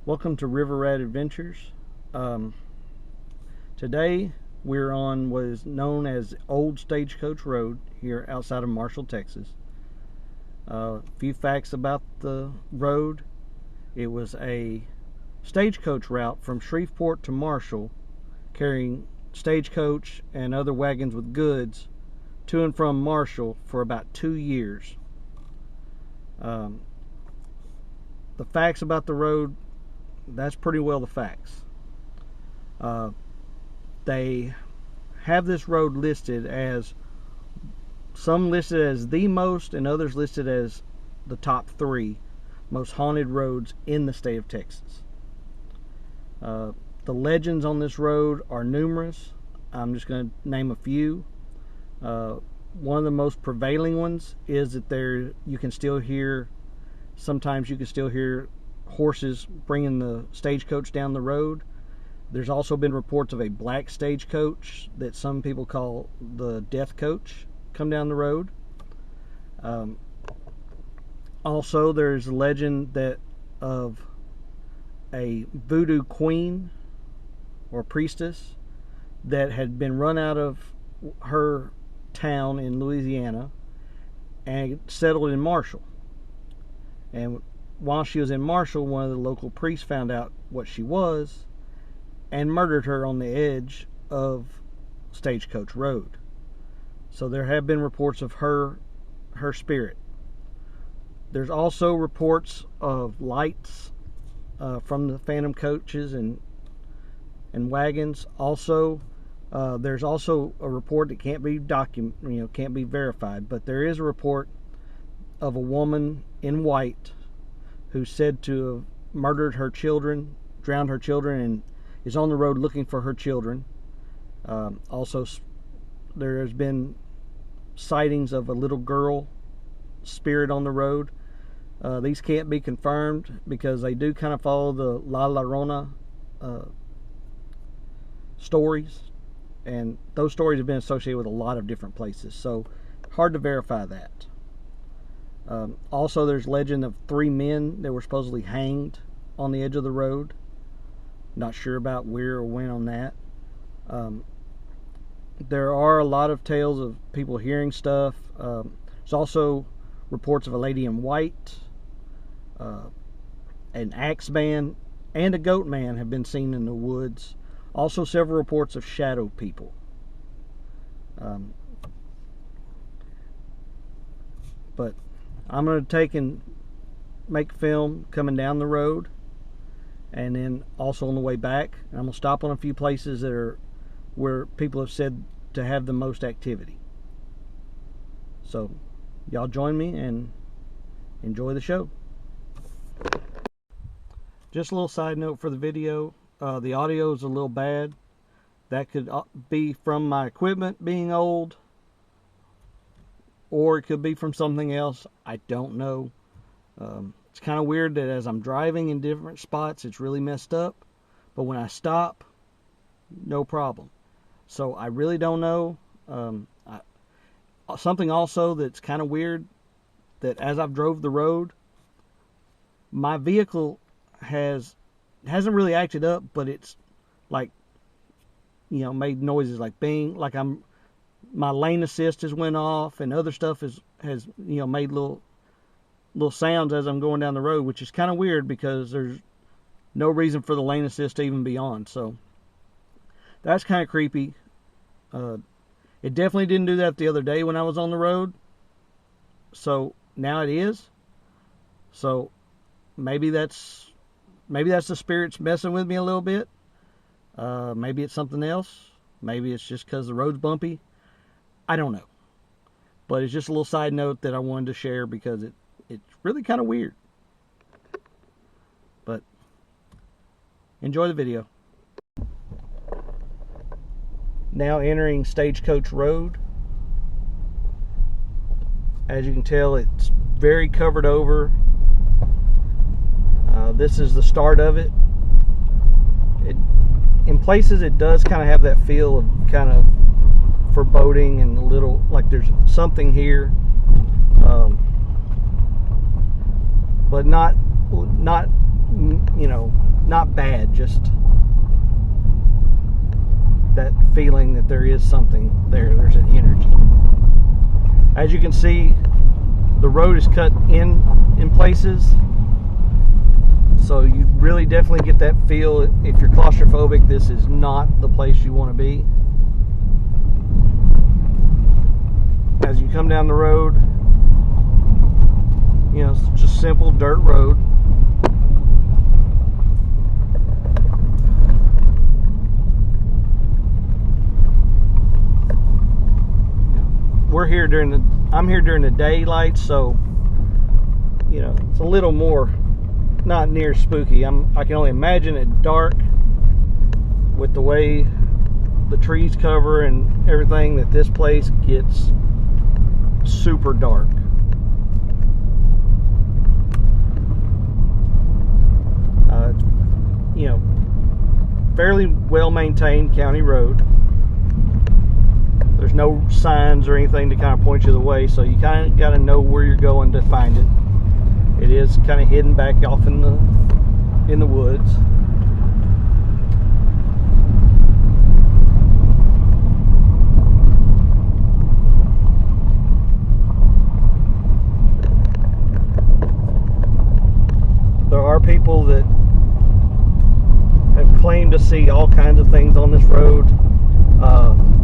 Welcome to River Rat Adventures. Today we're on what is known as Old Stagecoach Road here outside of Marshall, Texas. A few facts about the road. It was a stagecoach route from Shreveport to Marshall, carrying stagecoach and other wagons with goods to and from Marshall for about 2 years. The facts about the road, that's pretty well the facts. They have this road listed as, some listed as the most and others listed as the top 3 most haunted roads in the state of Texas. The legends on this road are numerous. I'm just going to name a few. One of the most prevailing ones is that sometimes you can still hear horses bringing the stagecoach down the road. There's also been reports of a black stagecoach that some people call the death coach come down the road. Also, there's a legend of a voodoo queen or priestess that had been run out of her town in Louisiana and settled in Marshall. And while she was in Marshall, one of the local priests found out what she was and murdered her on the edge of Stagecoach Road. So there have been reports of her spirit. There's also reports of lights from the phantom coaches and wagons. Also, there's also a report that can't be can't be verified, but there is a report of a woman in white who's said to have murdered her children, drowned her children, and is on the road looking for her children. Also, there has been sightings of a little girl spirit on the road. These can't be confirmed because they do kind of follow the La Llorona stories, and those stories have been associated with a lot of different places, so hard to verify that. Also, there's legend of 3 men that were supposedly hanged on the edge of the road. Not sure about where or when on that. There are a lot of tales of people hearing stuff. There's also reports of a lady in white, an axe man, and a goat man have been seen in the woods. Also, several reports of shadow people. But I'm going to take and make film coming down the road, and then also on the way back. I'm going to stop on a few places that are where people have said to have the most activity. So y'all join me and enjoy the show. Just a little side note for the video, the audio is a little bad. That could be from my equipment being old, or it could be from something else. I don't know. It's kind of weird that as I'm driving in different spots, it's really messed up. But when I stop, no problem. So I really don't know. Something also that's kind of weird, that as I've drove the road, my vehicle hasn't really acted up, but it's like, made noises like bing, like my lane assist has went off, and other stuff has made little sounds as I'm going down the road, which is kind of weird because there's no reason for the lane assist to even be on. So that's kind of creepy. It definitely didn't do that the other day when I was on the road. So now it is. So maybe that's the spirits messing with me a little bit. Maybe it's something else. Maybe it's just because the road's bumpy. I don't know. But it's just a little side note that I wanted to share because it's really kind of weird. But enjoy the video. Now entering Stagecoach Road. As you can tell, it's very covered over. This is the start of it. In places it does kind of have that feel of kind of foreboding and a little like there's something here, but not not bad, just that feeling that there is something there. There's an energy. As you can see, the road is cut in places, so you really definitely get that feel. If you're claustrophobic, this is not the place you want to be. As you come down the road, you know, it's just simple dirt road. I'm here during the daylight, so you know it's a little more not near spooky. I can only imagine it dark with the way the trees cover and everything, that this place gets super dark. You know, fairly well maintained county road. There's no signs or anything to kind of point you the way, so you kind of got to know where you're going to find it. It is kind of hidden back off in the woods. There are people that have claimed to see all kinds of things on this road.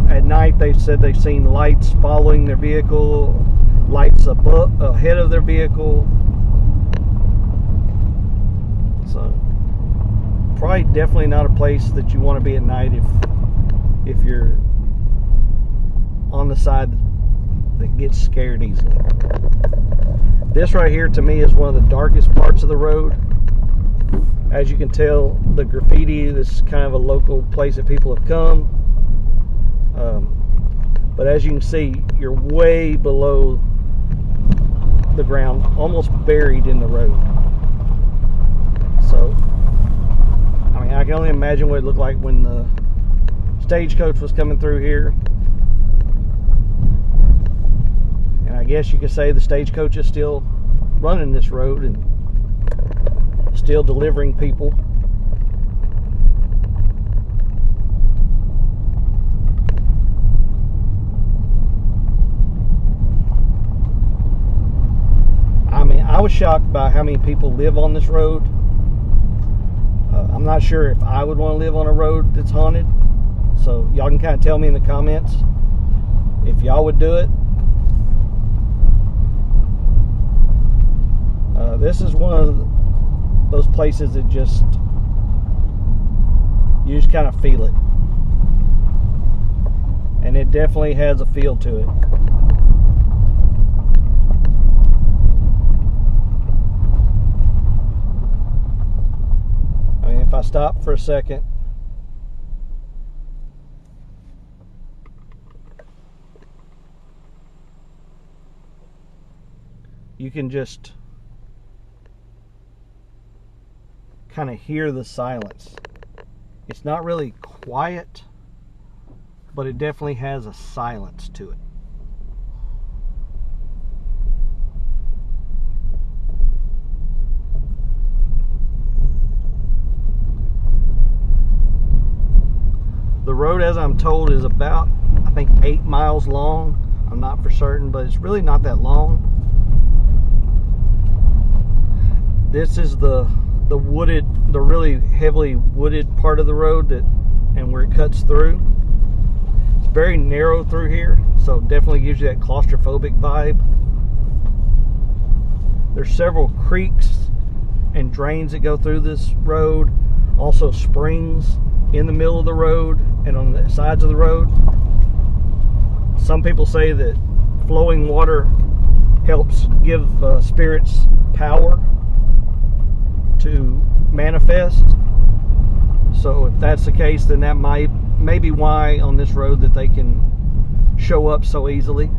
At night, they've said they've seen lights following their vehicle, lights ahead of their vehicle. So, probably definitely not a place that you want to be at night if you're on the side that gets scared easily. This right here, to me, is one of the darkest parts of the road. As you can tell, the graffiti, this is kind of a local place that people have come. But as you can see, you're way below the ground, almost buried in the road. So, I mean, I can only imagine what it looked like when the stagecoach was coming through here. And I guess you could say the stagecoach is still running this road and still delivering people. I was shocked by how many people live on this road. I'm not sure if I would want to live on a road that's haunted. So y'all can kind of tell me in the comments if y'all would do it. This is one of those places that you just kind of feel it. And it definitely has a feel to it. If I stop for a second, you can just kind of hear the silence. It's not really quiet, but it definitely has a silence to it. The road, as I'm told, is about, I think, 8 miles long. I'm not for certain, but it's really not that long. This is the really heavily wooded part of the road and where it cuts through. It's very narrow through here, so it definitely gives you that claustrophobic vibe. There's several creeks and drains that go through this road. Also springs in the middle of the road and on the sides of the road. Some people say that flowing water helps give spirits power to manifest. So if that's the case, then that may be why on this road that they can show up so easily.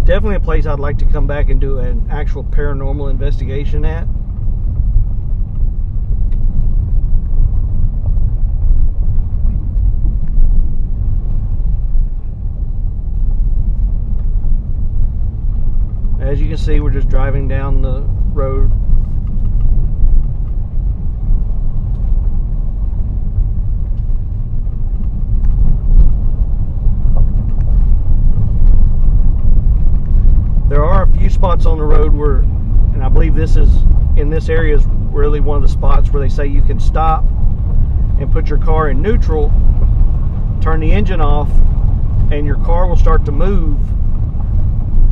Definitely a place I'd like to come back and do an actual paranormal investigation at. as you can see, we're just driving down the road. There are a few spots on the road where, and I believe this is, in this area is really one of the spots where they say you can stop and put your car in neutral, turn the engine off, and your car will start to move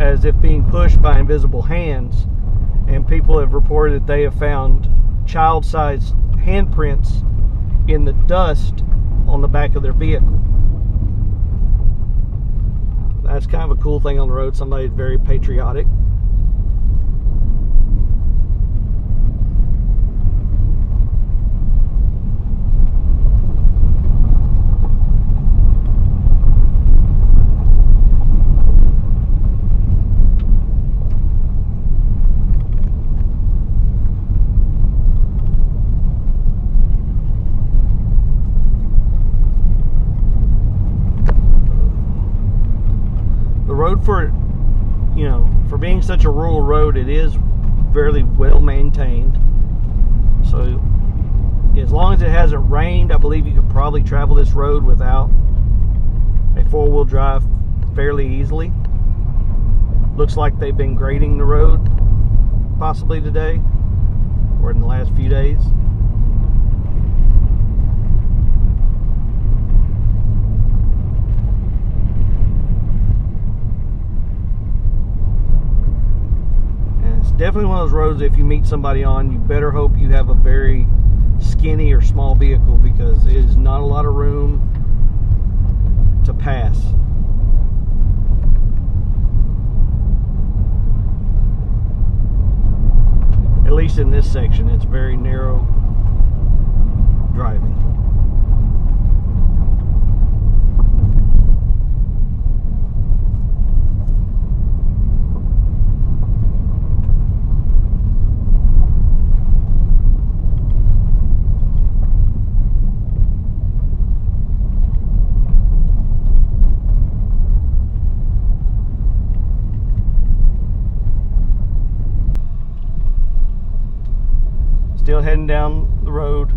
as if being pushed by invisible hands. And people have reported that they have found child-sized handprints in the dust on the back of their vehicle. That's kind of a cool thing on the road. Somebody's very patriotic. For being such a rural road, it is fairly well maintained. So as long as it hasn't rained, I believe you could probably travel this road without a four-wheel drive fairly easily. Looks like they've been grading the road possibly today or in the last few days. Definitely one of those roads, if you meet somebody on, you better hope you have a very skinny or small vehicle, because it is not a lot of room to pass. At least in this section, it's very narrow driving. Still heading down the road.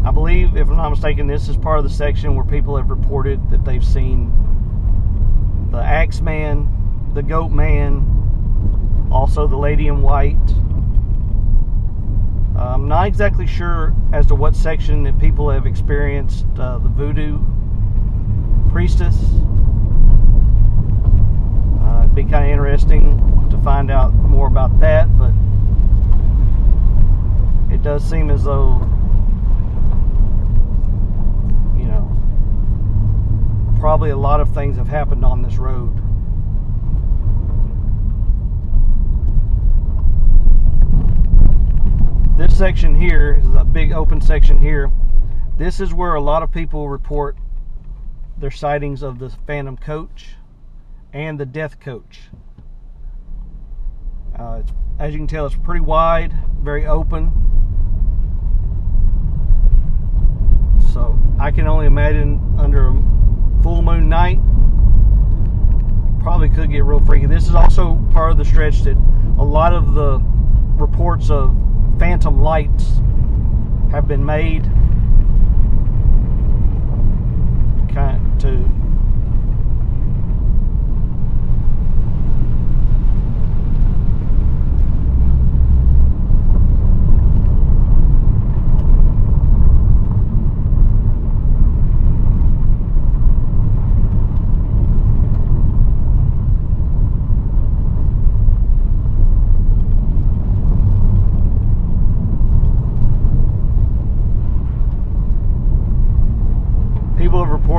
I believe, if I'm not mistaken, this is part of the section where people have reported that they've seen the Axeman, the Goat Man, also the Lady in White. I'm not exactly sure as to what section that people have experienced the Voodoo Priestess. It'd be kind of interesting to find out more about that, but it does seem as though, you know, probably a lot of things have happened on this road. This section here is a big open section here. This is where a lot of people report their sightings of the Phantom Coach and the Death Coach. As you can tell, it's pretty wide, very open. So I can only imagine under a full moon night, probably could get real freaky. This is also part of the stretch that a lot of the reports of phantom lights have been made, kind of to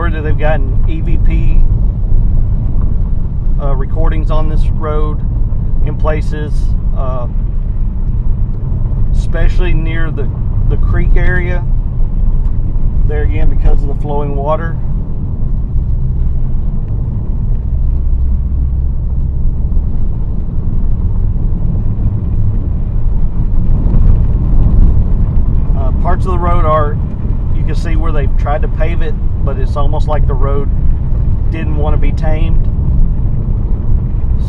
that they've gotten EVP recordings on this road in places, especially near the creek area. There again, because of the flowing water. but it's almost like the road didn't want to be tamed.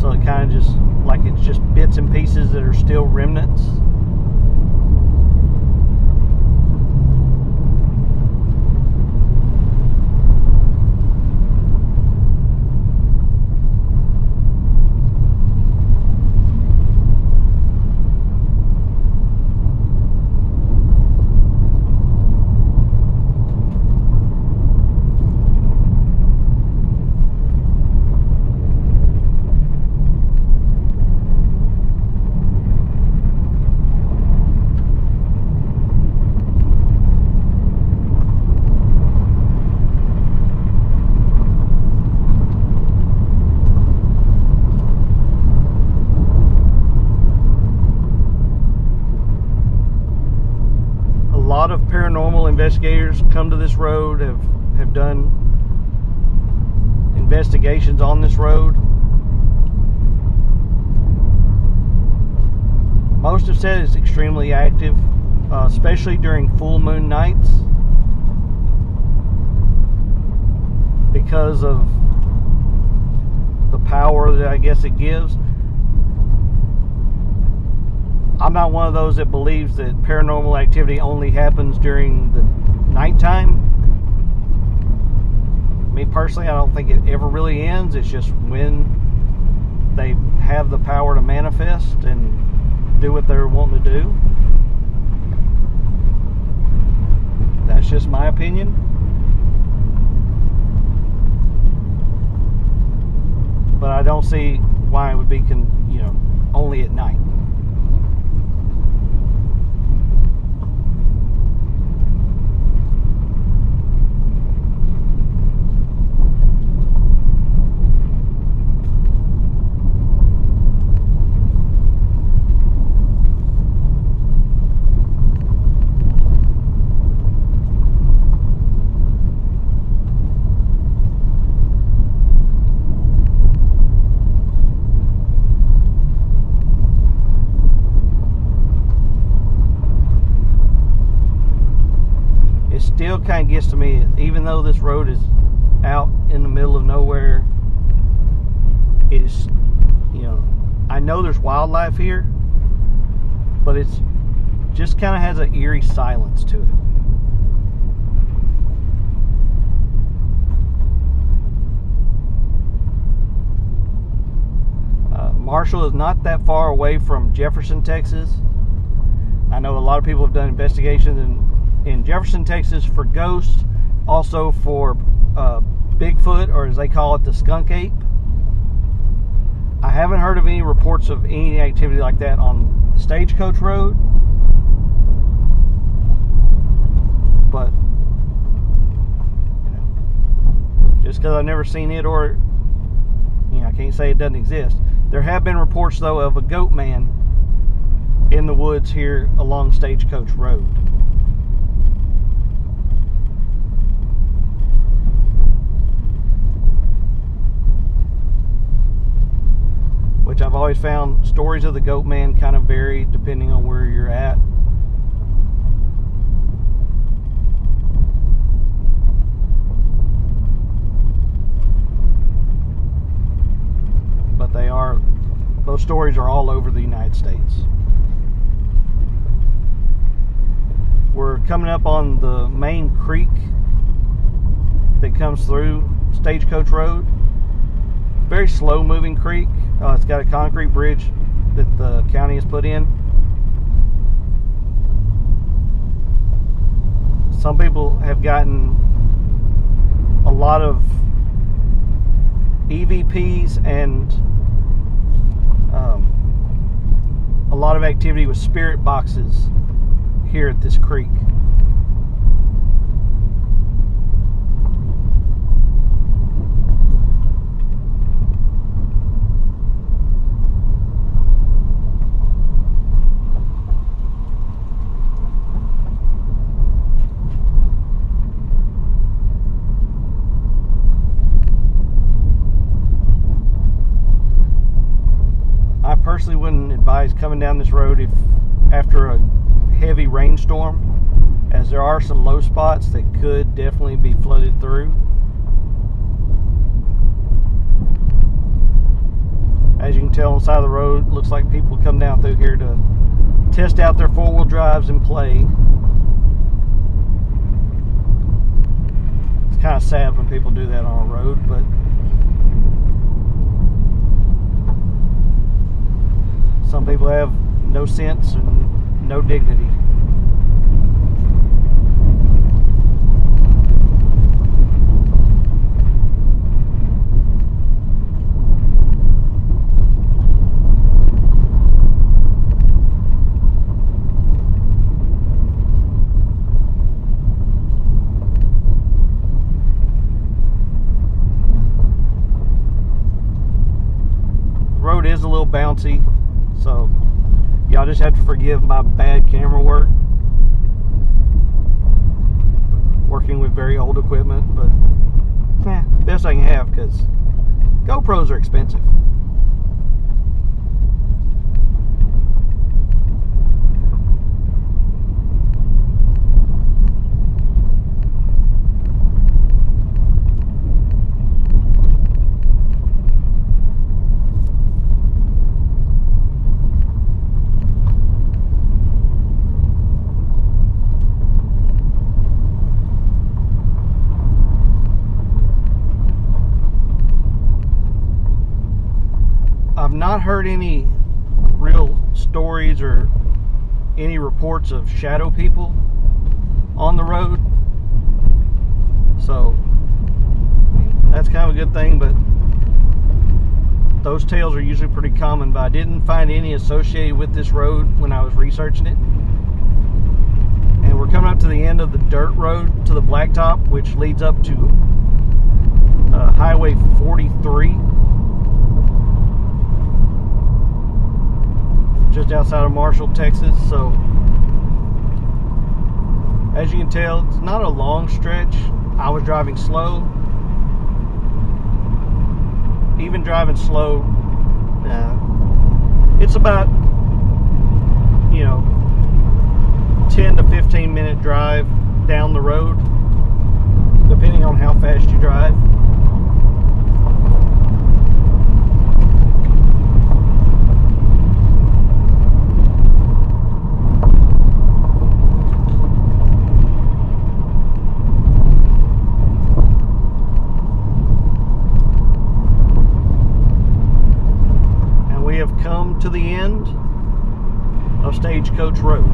So it kind of just, like it's just bits and pieces that are still remnants. A lot of paranormal investigators come to this road, have done investigations on this road. Most have said it's extremely active, especially during full moon nights, because of the power that I guess it gives. I'm not one of those that believes that paranormal activity only happens during the nighttime. Me personally, I don't think it ever really ends. It's just when they have the power to manifest and do what they're wanting to do. That's just my opinion. But I don't see why it would be, only at night. Still kind of gets to me, even though this road is out in the middle of nowhere, it is, I know there's wildlife here, but it's just kind of has an eerie silence to it. Marshall is not that far away from Jefferson, Texas. I know a lot of people have done investigations in Jefferson, Texas for ghosts, also for Bigfoot, or as they call it, the skunk ape. I haven't heard of any reports of any activity like that on Stagecoach Road, but just because I've never seen it, or I can't say it doesn't exist. There have been reports though of a goat man in the woods here along Stagecoach Road. Which I've always found stories of the goat man kind of vary depending on where you're at. But those stories are all over the United States. We're coming up on the main creek that comes through Stagecoach Road. Very slow moving creek. It's got a concrete bridge that the county has put in. Some people have gotten a lot of EVPs and a lot of activity with spirit boxes here at this creek. Personally wouldn't advise coming down this road if after a heavy rainstorm, as there are some low spots that could definitely be flooded through. As you can tell on the side of the road, it looks like people come down through here to test out their four-wheel drives and play. It's kind of sad when people do that on a road, but some people have no sense and no dignity. Road is a little bouncy, so y'all just have to forgive my bad camera work. Working with very old equipment, but best I can have, because GoPros are expensive. I've not heard any real stories or any reports of shadow people on the road, so that's kind of a good thing, but those tales are usually pretty common. But I didn't find any associated with this road when I was researching it. And we're coming up to the end of the dirt road to the blacktop, which leads up to Highway 43. Just outside of Marshall, Texas. So as you can tell, it's not a long stretch. I was driving slow. Even driving slow, it's about 10 to 15 minute drive down the road, depending on how fast you drive. Come to the end of Stagecoach Road.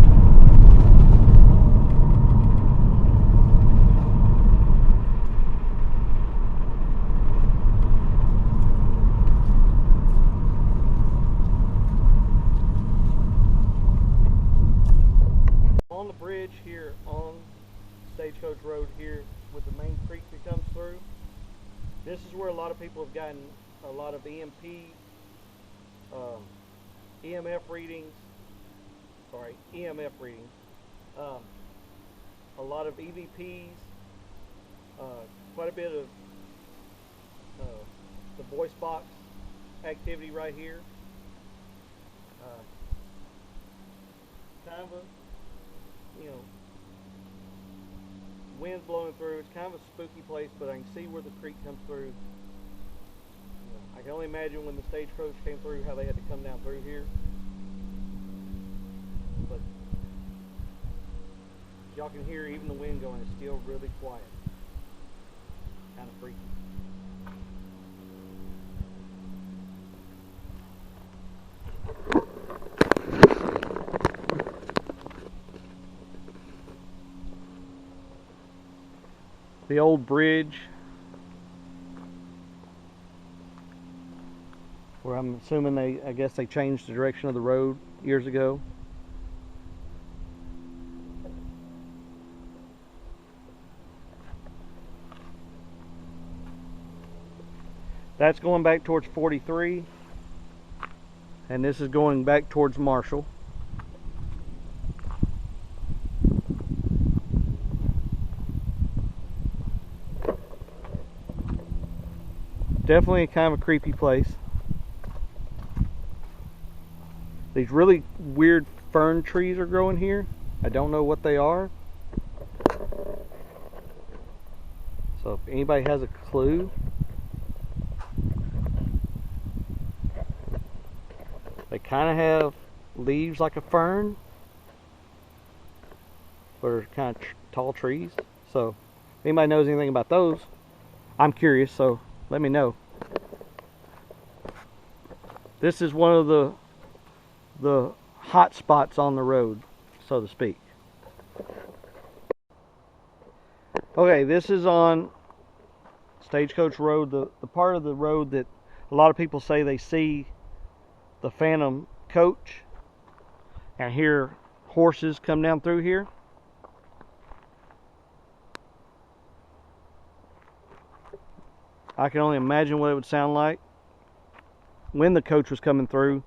On the bridge here on Stagecoach Road here with the main creek that comes through, this is where a lot of people have gotten a lot of EMF readings, a lot of EVPs, quite a bit of the voice box activity right here. Kind of a, wind's blowing through. It's kind of a spooky place, but I can see where the creek comes through. I can only imagine when the stagecoach came through how they had to come down through here. But y'all can hear even the wind going. It's still really quiet. Kind of freaky. The old bridge, where I'm assuming I guess they changed the direction of the road years ago. That's going back towards 43, and this is going back towards Marshall. Definitely kind of a creepy place. These really weird fern trees are growing here. I don't know what they are. anybody has a clue? They kind of have leaves like a fern, but are kind of tall trees. So if anybody knows anything about those, I'm curious, so let me know. This is one of the hot spots on the road, so to speak. Okay, this is on Stagecoach Road, the part of the road that a lot of people say they see the phantom coach and hear horses come down through here. I can only imagine what it would sound like when the coach was coming through,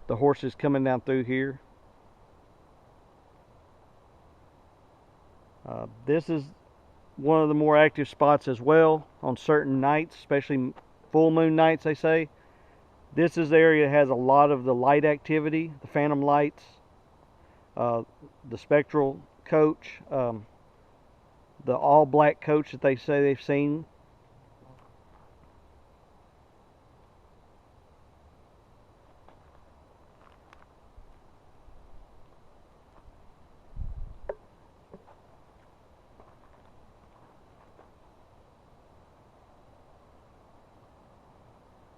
the horses coming down through here. This is one of the more active spots as well on certain nights, especially full moon nights, they say. This is the area that has a lot of the light activity, the phantom lights, the spectral coach, the all black coach that they say they've seen.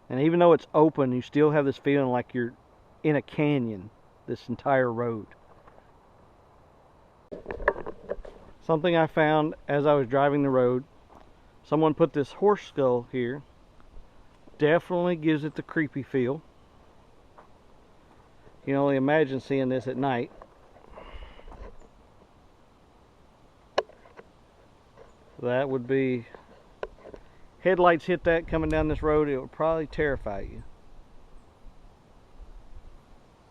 And even though it's open, you still have this feeling like you're in a canyon, this entire road. Something I found as I was driving the road, someone put this horse skull here. Definitely gives it the creepy feel. You can only imagine seeing this at night. That would be, headlights hit that coming down this road, it would probably terrify you.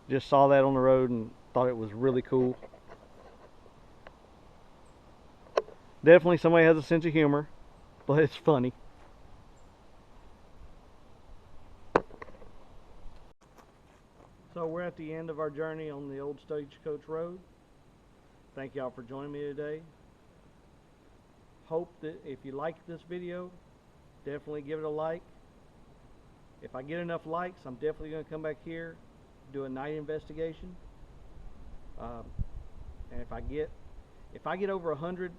Just saw that on the road and thought it was really cool. Definitely somebody has a sense of humor, but it's funny. So we're at the end of our journey on the old Stagecoach Road. Thank y'all for joining me today. Hope that if you liked this video, definitely give it a like. If I get enough likes, I'm definitely going to come back here, do a night investigation. And if I get over 100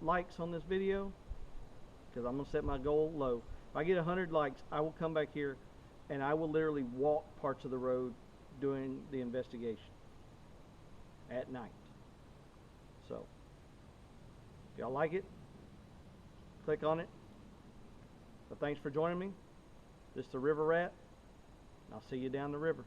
likes on this video, because I'm going to set my goal low, if I get 100 likes, I will come back here and I will literally walk parts of the road doing the investigation at night. So if y'all like it, click on it. But thanks for joining me. This is the River Rat, and I'll see you down the river.